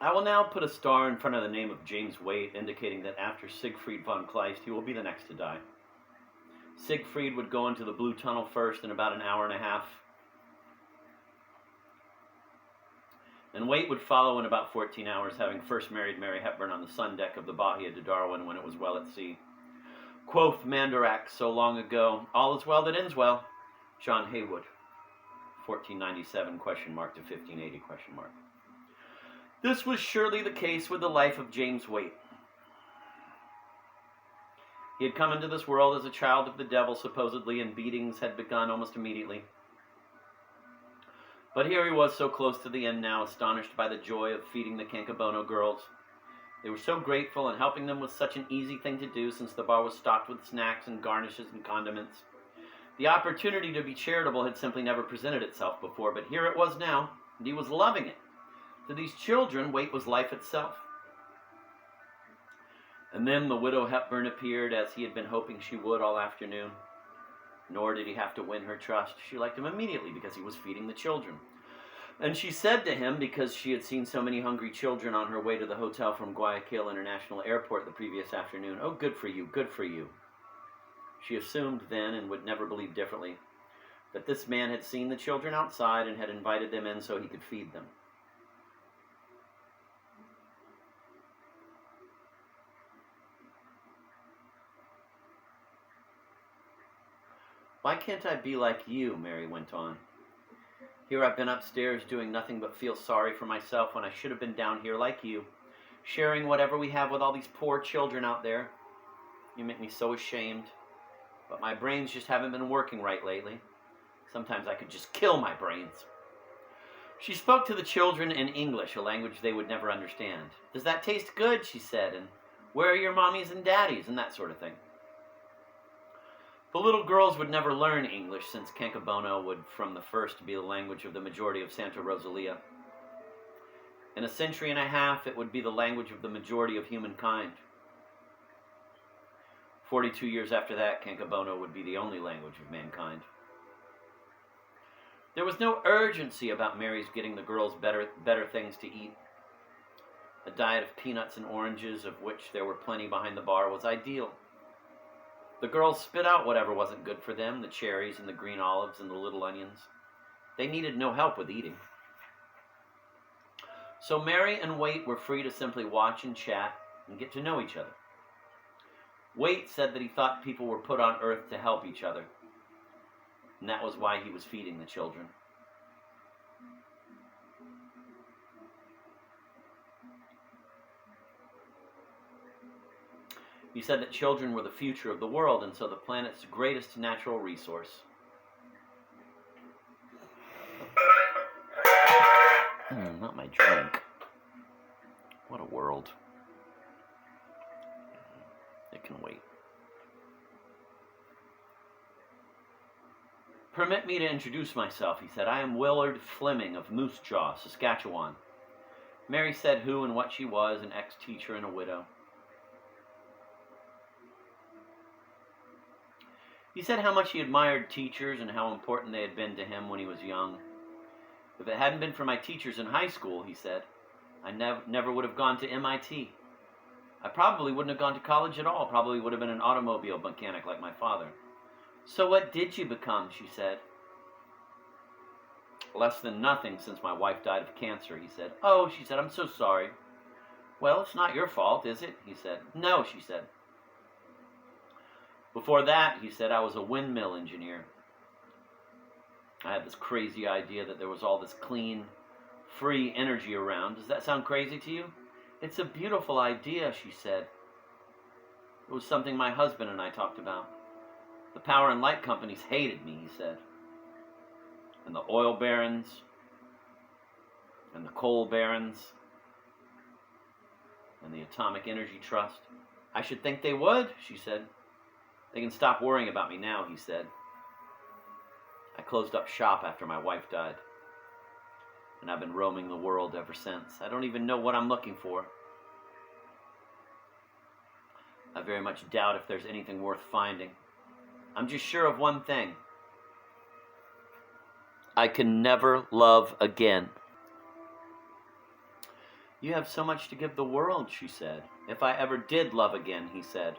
I will now put a star in front of the name of James Waite, indicating that after Siegfried von Kleist, he will be the next to die. Siegfried would go into the Blue Tunnel first in about an hour and a half, and Waite would follow in about 14 hours, having first married Mary Hepburn on the sun deck of the Bahia de Darwin when it was well at sea. Quoth Mandarax so long ago, all is well that ends well. John Haywood, 1497 to 1580 ? This was surely the case with the life of James Waite. He had come into this world as a child of the devil, supposedly, and beatings had begun almost immediately. But here he was so close to the end now, astonished by the joy of feeding the Cancabono girls. They were so grateful, and helping them was such an easy thing to do, since the bar was stocked with snacks and garnishes and condiments. The opportunity to be charitable had simply never presented itself before, but here it was now, and he was loving it. To these children, Waite was life itself. And then the widow Hepburn appeared, as he had been hoping she would all afternoon. Nor did he have to win her trust. She liked him immediately because he was feeding the children. And she said to him, because she had seen so many hungry children on her way to the hotel from Guayaquil International Airport the previous afternoon, "Oh, good for you, good for you." She assumed then, and would never believe differently, that this man had seen the children outside and had invited them in so he could feed them. "Why can't I be like you?" Mary went on. "Here I've been upstairs doing nothing but feel sorry for myself when I should have been down here like you, sharing whatever we have with all these poor children out there. You make me so ashamed, but my brains just haven't been working right lately. Sometimes I could just kill my brains." She spoke to the children in English, a language they would never understand. "Does that taste good?" she said, "and where are your mommies and daddies?" and that sort of thing. The little girls would never learn English, since Cancabono would from the first be the language of the majority of Santa Rosalia. In a century and a half, it would be the language of the majority of humankind. 42 years after that, Cancabono would be the only language of mankind. There was no urgency about Mary's getting the girls better things to eat. A diet of peanuts and oranges, of which there were plenty behind the bar, was ideal. The girls spit out whatever wasn't good for them, the cherries and the green olives and the little onions. They needed no help with eating. So Mary and Waite were free to simply watch and chat and get to know each other. Waite said that he thought people were put on earth to help each other, and that was why he was feeding the children. He said that children were the future of the world, and so the planet's greatest natural resource. Not my drink. What a world. It can wait. "Permit me to introduce myself," he said. "I am Willard Fleming of Moose Jaw, Saskatchewan." Mary said who and what she was, an ex-teacher and a widow. He said how much he admired teachers and how important they had been to him when he was young. "If it hadn't been for my teachers in high school," he said, "I never would have gone to MIT. I probably wouldn't have gone to college at all, probably would have been an automobile mechanic like my father." "So what did you become?" she said. "Less than nothing, since my wife died of cancer," he said. "Oh," she said, "I'm so sorry." "Well, it's not your fault, is it?" he said. "No," she said. "Before that," he said, "I was a windmill engineer. I had this crazy idea that there was all this clean, free energy around. Does that sound crazy to you?" "It's a beautiful idea," she said. "It was something my husband and I talked about. The power and light companies hated me," he said. "And the oil barons, and the coal barons, and the Atomic Energy Trust." "I should think they would," she said. "They can stop worrying about me now," he said. "I closed up shop after my wife died, and I've been roaming the world ever since. I don't even know what I'm looking for. I very much doubt if there's anything worth finding. I'm just sure of one thing. I can never love again." You have so much to give the world, she said. If I ever did love again, he said,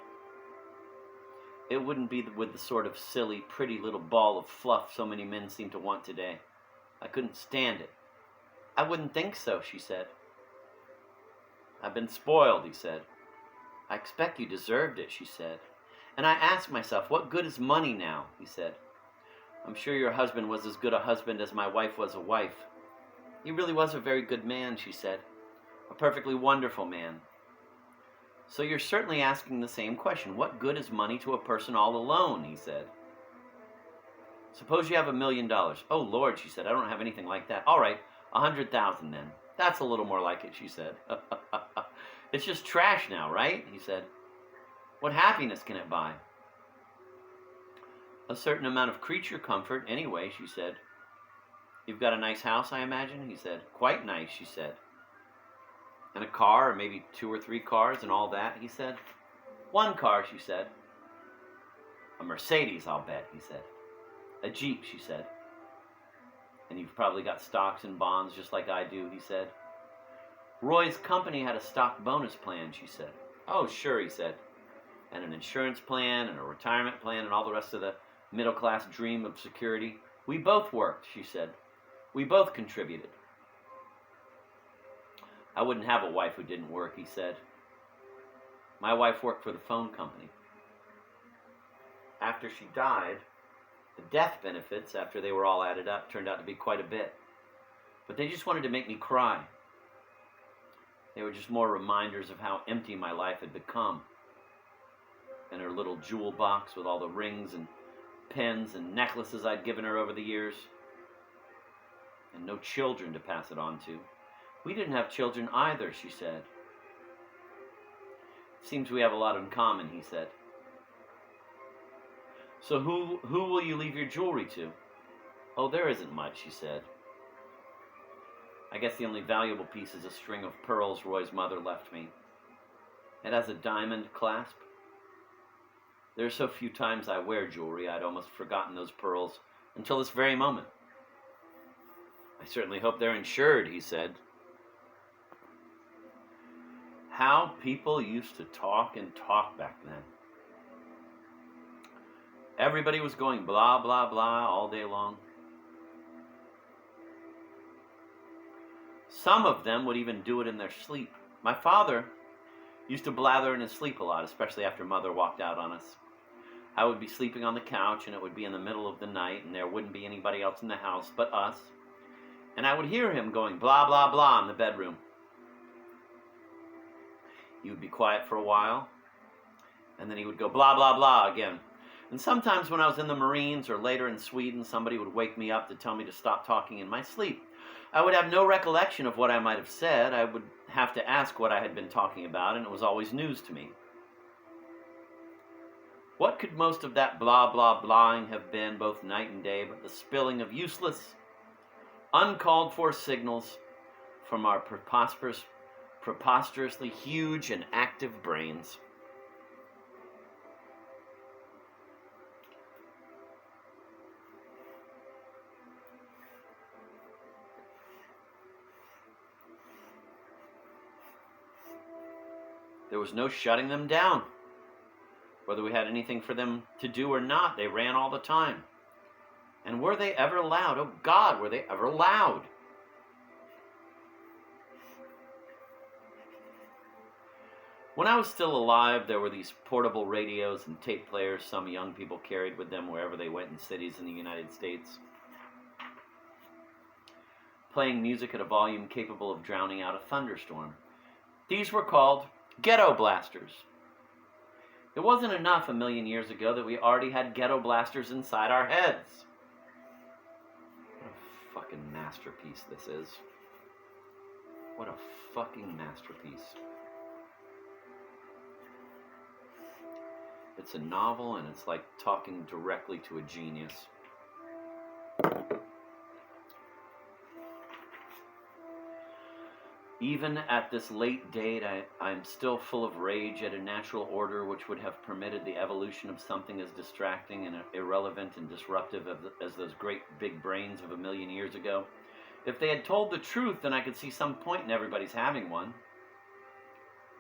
it wouldn't be with the sort of silly, pretty little ball of fluff so many men seem to want today. I couldn't stand it. I wouldn't think so, she said. I've been spoiled, he said. I expect you deserved it, she said. And I asked myself, what good is money now, he said. I'm sure your husband was as good a husband as my wife was a wife. He really was a very good man, she said. A perfectly wonderful man. So you're certainly asking the same question. What good is money to a person all alone, he said. Suppose you have $1 million. Oh, Lord, she said, I don't have anything like that. All right, 100,000 then. That's a little more like it, she said. It's just trash now, right? He said. What happiness can it buy? A certain amount of creature comfort, anyway, she said. You've got a nice house, I imagine, he said. Quite nice, she said. And a car, or maybe 2 or 3 cars and all that, he said. 1 car, she said. A Mercedes, I'll bet, he said. A Jeep, she said. And you've probably got stocks and bonds just like I do, he said. Roy's company had a stock bonus plan, she said. Oh, sure, he said. And an insurance plan and a retirement plan and all the rest of the middle-class dream of security. We both worked, she said. We both contributed. I wouldn't have a wife who didn't work, he said. My wife worked for the phone company. After she died, the death benefits, after they were all added up, turned out to be quite a bit. But they just wanted to make me cry. They were just more reminders of how empty my life had become. And her little jewel box with all the rings and pens and necklaces I'd given her over the years. And no children to pass it on to. We didn't have children either, she said. Seems we have a lot in common, he said. So who will you leave your jewelry to? Oh, there isn't much, she said. I guess the only valuable piece is a string of pearls Roy's mother left me. It has a diamond clasp. There are so few times I wear jewelry, I'd almost forgotten those pearls until this very moment. I certainly hope they're insured, he said. How people used to talk and talk back then. Everybody was going blah, blah, blah all day long. Some of them would even do it in their sleep. My father used to blather in his sleep a lot, especially after Mother walked out on us. I would be sleeping on the couch, and it would be in the middle of the night, and there wouldn't be anybody else in the house but us. And I would hear him going blah, blah, blah in the bedroom. He would be quiet for a while, and then he would go blah, blah, blah again. And sometimes when I was in the Marines or later in Sweden, somebody would wake me up to tell me to stop talking in my sleep. I would have no recollection of what I might have said. I would have to ask what I had been talking about, and it was always news to me. What could most of that blah, blah, blahing have been both night and day but the spilling of useless, uncalled for signals from our preposterously huge and active brains? There was no shutting them down. Whether we had anything for them to do or not, they ran all the time. And were they ever loud? Oh God, were they ever loud? When I was still alive, there were these portable radios and tape players some young people carried with them wherever they went in cities in the United States, playing music at a volume capable of drowning out a thunderstorm. These were called ghetto blasters. It wasn't enough 1,000,000 years ago that we already had ghetto blasters inside our heads. What a fucking masterpiece this is. What a fucking masterpiece. It's a novel, and it's like talking directly to a genius. Even at this late date, I'm still full of rage at a natural order which would have permitted the evolution of something as distracting and irrelevant and disruptive as those great big brains of 1,000,000 years ago. If they had told the truth, then I could see some point in everybody's having one.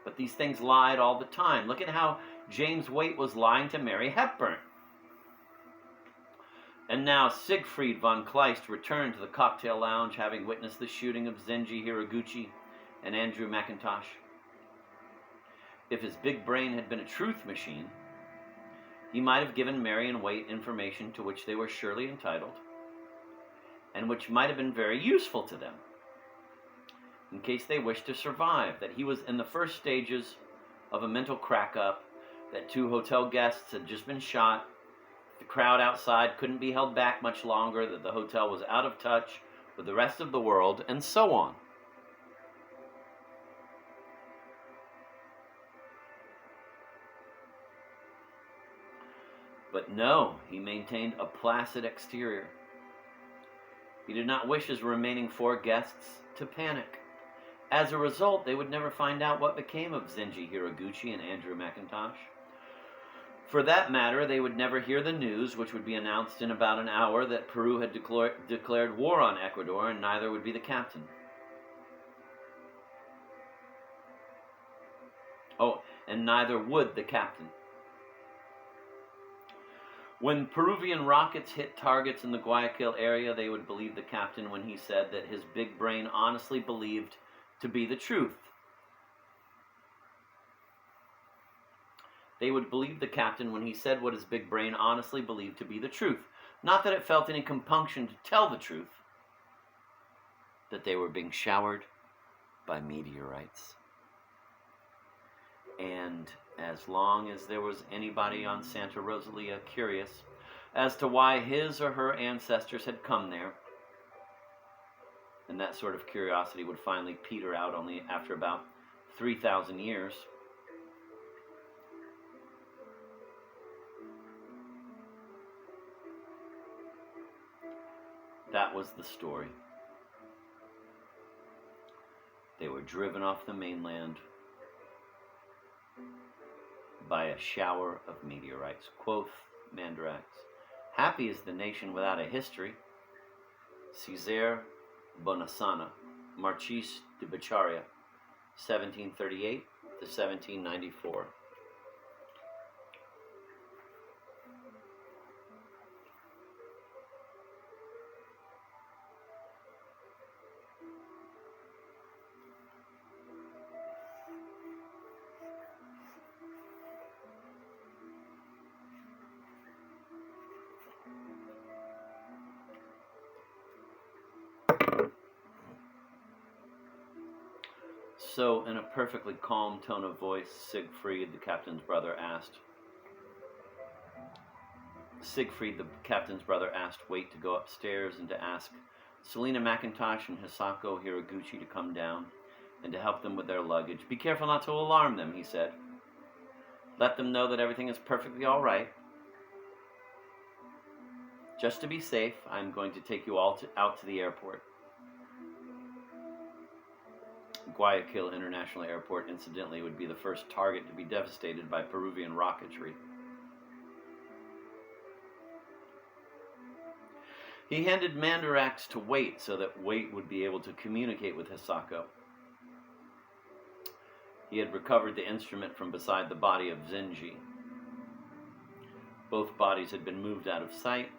But these things lied all the time. Look at how James Waite was lying to Mary Hepburn. And now Siegfried von Kleist returned to the cocktail lounge, having witnessed the shooting of Zenji Hiraguchi and Andrew McIntosh. If his big brain had been a truth machine, he might have given Mary and Waite information to which they were surely entitled, and which might have been very useful to them, in case they wished to survive, that he was in the first stages of a mental crack-up, that 2 hotel guests had just been shot, the crowd outside couldn't be held back much longer, that the hotel was out of touch with the rest of the world, and so on. But no, he maintained a placid exterior. He did not wish his remaining 4 guests to panic. As a result, they would never find out what became of Zenji Hiraguchi and Andrew McIntosh. For that matter, they would never hear the news, which would be announced in about an hour, that Peru had declared war on Ecuador, and neither would be the captain. Oh, and neither would the captain. When Peruvian rockets hit targets in the Guayaquil area, they would believe the captain when he said that his big brain honestly believed to be the truth. They would believe the captain when he said what his big brain honestly believed to be the truth. Not that it felt any compunction to tell the truth, that they were being showered by meteorites. And as long as there was anybody on Santa Rosalia curious as to why his or her ancestors had come there, and that sort of curiosity would finally peter out only after about 3,000 years, that was the story. They were driven off the mainland by a shower of meteorites. Quoth Mandarax, happy is the nation without a history. Cesare Bonassana, Marchese de Beccaria, 1738 to 1794. So, in a perfectly calm tone of voice, Siegfried, the captain's brother, asked Waite to go upstairs and to ask Selina McIntosh and Hisako Hiraguchi to come down and to help them with their luggage. Be careful not to alarm them, he said. Let them know that everything is perfectly all right. Just to be safe, I'm going to take you all out to the airport. Guayaquil International Airport, incidentally, would be the first target to be devastated by Peruvian rocketry. He handed Mandarax to Waite so that Waite would be able to communicate with Hisako. He had recovered the instrument from beside the body of Zenji. Both bodies had been moved out of sight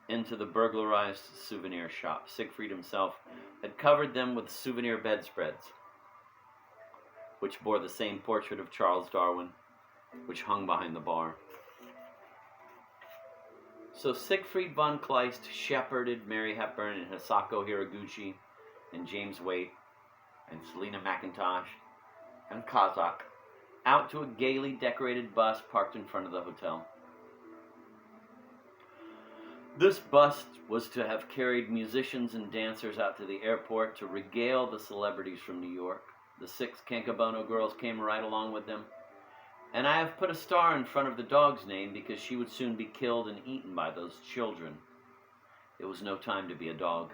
into the burglarized souvenir shop. Siegfried himself had covered them with souvenir bedspreads, which bore the same portrait of Charles Darwin, which hung behind the bar. So Siegfried von Kleist shepherded Mary Hepburn and Hisako Hiraguchi and James Waite and Selina McIntosh and Kazak out to a gaily decorated bus parked in front of the hotel. This bus was to have carried musicians and dancers out to the airport to regale the celebrities from New York. The 6 Cancabono girls came right along with them. And I have put a star in front of the dog's name because she would soon be killed and eaten by those children. It was no time to be a dog.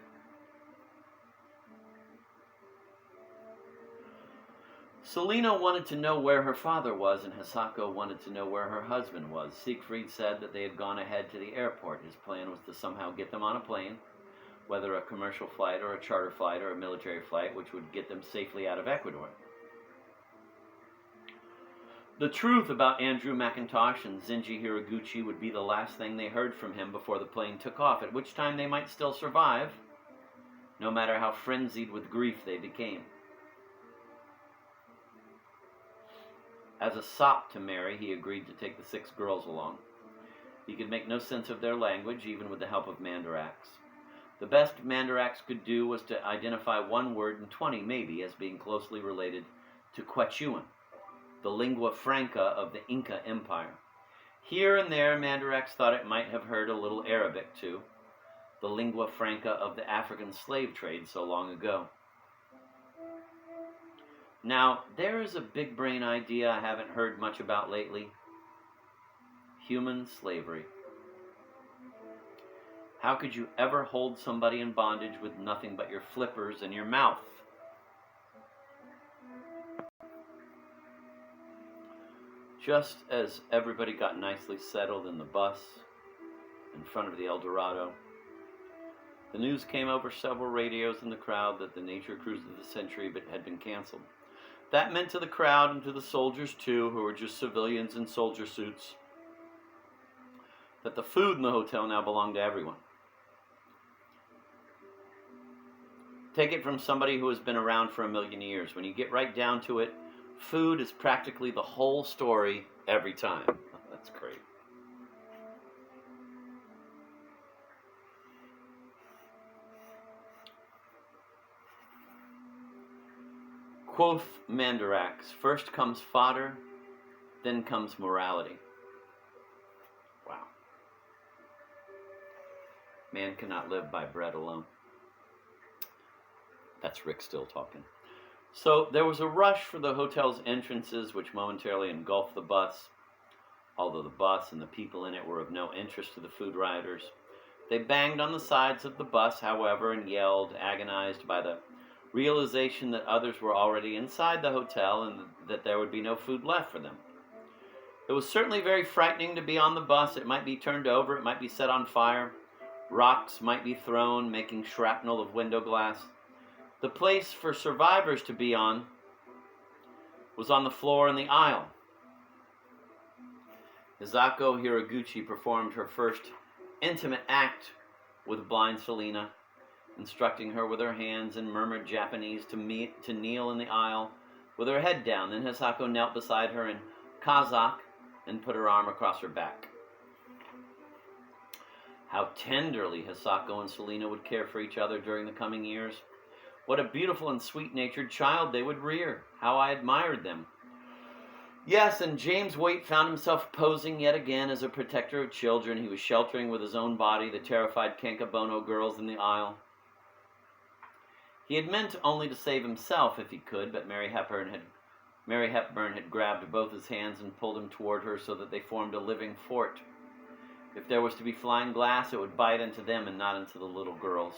Selina wanted to know where her father was, and Hisako wanted to know where her husband was. Siegfried said that they had gone ahead to the airport. His plan was to somehow get them on a plane, whether a commercial flight or a charter flight or a military flight, which would get them safely out of Ecuador. The truth about Andrew McIntosh and Zenji Hiraguchi would be the last thing they heard from him before the plane took off, at which time they might still survive, no matter how frenzied with grief they became. As a sop to Mary, he agreed to take the 6 girls along. He could make no sense of their language, even with the help of Mandarax. The best Mandarax could do was to identify one word in 20, maybe, as being closely related to Quechuan, the lingua franca of the Inca Empire. Here and there, Mandarax thought it might have heard a little Arabic, too, the lingua franca of the African slave trade so long ago. Now, there is a big brain idea I haven't heard much about lately. Human slavery. How could you ever hold somebody in bondage with nothing but your flippers and your mouth? Just as everybody got nicely settled in the bus in front of the El Dorado, the news came over several radios in the crowd that the nature cruise of the century had been canceled. That meant to the crowd and to the soldiers too, who were just civilians in soldier suits, that the food in the hotel now belonged to everyone. Take it from somebody who has been around for 1,000,000 years. When you get right down to it, food is practically the whole story every time. That's great. Quoth Mandarax, first comes fodder, then comes morality. Wow. Man cannot live by bread alone. That's Rick still talking. So there was a rush for the hotel's entrances, which momentarily engulfed the bus. Although the bus and the people in it were of no interest to the food rioters, they banged on the sides of the bus, however, and yelled, agonized by the realization that others were already inside the hotel and that there would be no food left for them. It was certainly very frightening to be on the bus. It might be turned over, it might be set on fire, rocks might be thrown, making shrapnel of window glass. The place for survivors to be on was on the floor in the aisle. Hisako Hiraguchi performed her first intimate act with blind Selena, instructing her with her hands in murmured Japanese to kneel in the aisle with her head down. Then Hisako knelt beside her in Kazakh and put her arm across her back. How tenderly Hisako and Selena would care for each other during the coming years. What a beautiful and sweet-natured child they would rear. How I admired them. Yes, and James Waite found himself posing yet again as a protector of children. He was sheltering with his own body the terrified Kankabono girls in the aisle. He had meant only to save himself if he could, but Mary Hepburn had grabbed both his hands and pulled him toward her so that they formed a living fort. If there was to be flying glass, it would bite into them and not into the little girls.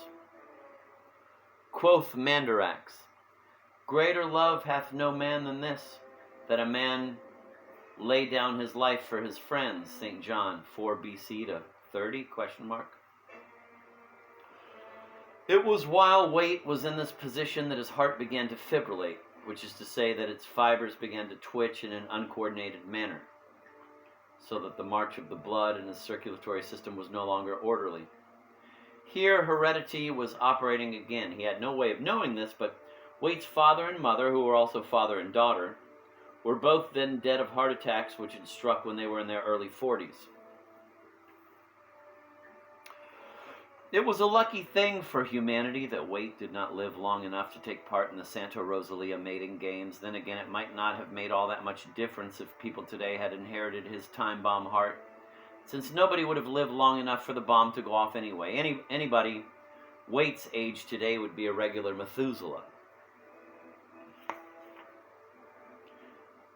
Quoth Mandarax, greater love hath no man than this, that a man lay down his life for his friends. St. John 4 BC to 30, ? It was while Waite was in this position that his heart began to fibrillate, which is to say that its fibers began to twitch in an uncoordinated manner, so that the march of the blood in his circulatory system was no longer orderly. Here, heredity was operating again. He had no way of knowing this, but Waite's father and mother, who were also father and daughter, were both then dead of heart attacks which had struck when they were in their early 40s. It was a lucky thing for humanity that Waite did not live long enough to take part in the Santa Rosalia mating games. Then again, it might not have made all that much difference if people today had inherited his time bomb heart, since nobody would have lived long enough for the bomb to go off anyway. Anybody Waite's age today would be a regular Methuselah.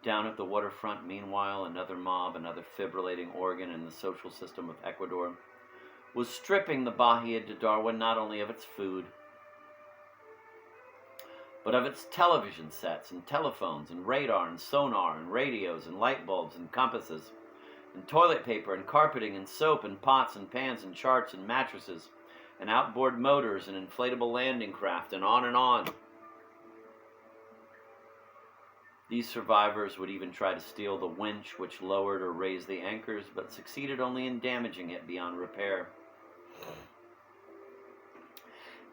Down at the waterfront, meanwhile, another mob, another fibrillating organ in the social system of Ecuador, was stripping the Bahia de Darwin not only of its food, but of its television sets and telephones and radar and sonar and radios and light bulbs and compasses and toilet paper and carpeting and soap and pots and pans and charts and mattresses and outboard motors and inflatable landing craft, and on and on. These survivors would even try to steal the winch which lowered or raised the anchors, but succeeded only in damaging it beyond repair.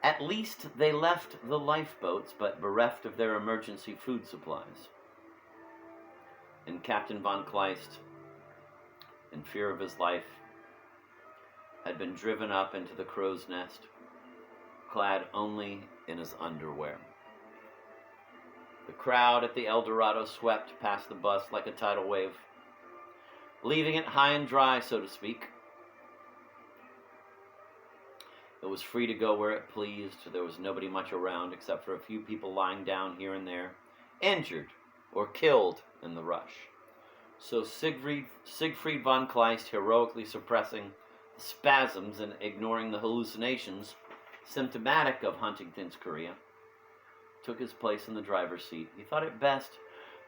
At least they left the lifeboats, but bereft of their emergency food supplies. And Captain von Kleist, in fear of his life, had been driven up into the crow's nest, clad only in his underwear. The crowd at the El Dorado swept past the bus like a tidal wave, leaving it high and dry, so to speak. It was free to go where it pleased. There was nobody much around except for a few people lying down here and there, injured or killed in the rush. So Siegfried von Kleist, heroically suppressing the spasms and ignoring the hallucinations symptomatic of Huntington's chorea, took his place in the driver's seat. He thought it best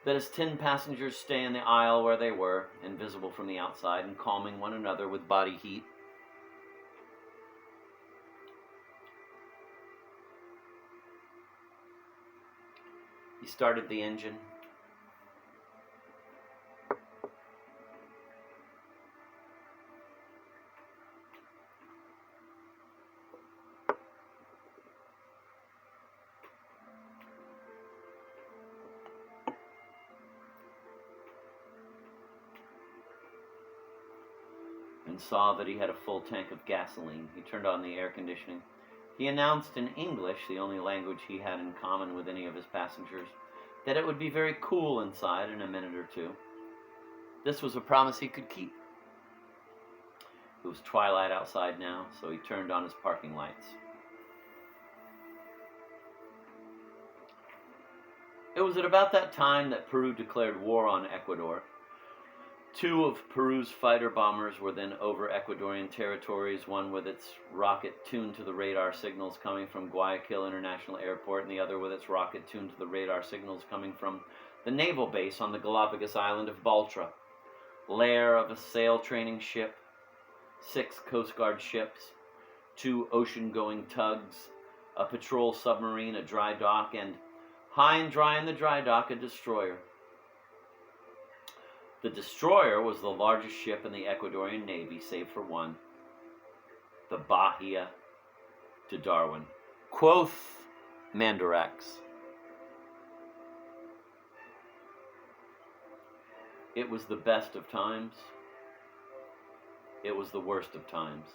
that his 10 passengers stay in the aisle where they were, invisible from the outside and calming one another with body heat. He started the engine. And saw that he had a full tank of gasoline. He turned on the air conditioning. He announced in English, the only language he had in common with any of his passengers, that it would be very cool inside in a minute or two. This was a promise he could keep. It was twilight outside now, so he turned on his parking lights. It was at about that time that Peru declared war on Ecuador. 2 of Peru's fighter bombers were then over Ecuadorian territories, one with its rocket tuned to the radar signals coming from Guayaquil International Airport, and the other with its rocket tuned to the radar signals coming from the naval base on the Galapagos island of Baltra, lair of a sail training ship, 6 Coast Guard ships, 2 ocean-going tugs, a patrol submarine, a dry dock, and high and dry in the dry dock, a destroyer. The destroyer was the largest ship in the Ecuadorian Navy, save for one, the Bahia de Darwin. Quoth Mandarax, it was the best of times. It was the worst of times.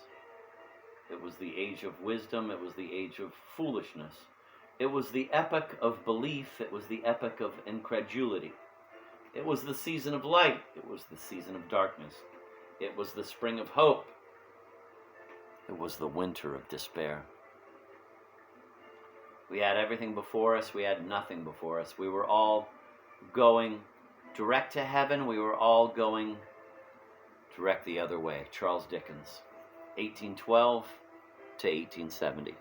It was the age of wisdom. It was the age of foolishness. It was the epoch of belief. It was the epoch of incredulity. It was the season of light. It was the season of darkness. It was the spring of hope. It was the winter of despair. We had everything before us. We had nothing before us. We were all going direct to heaven. We were all going direct the other way. Charles Dickens, 1812 to 1870.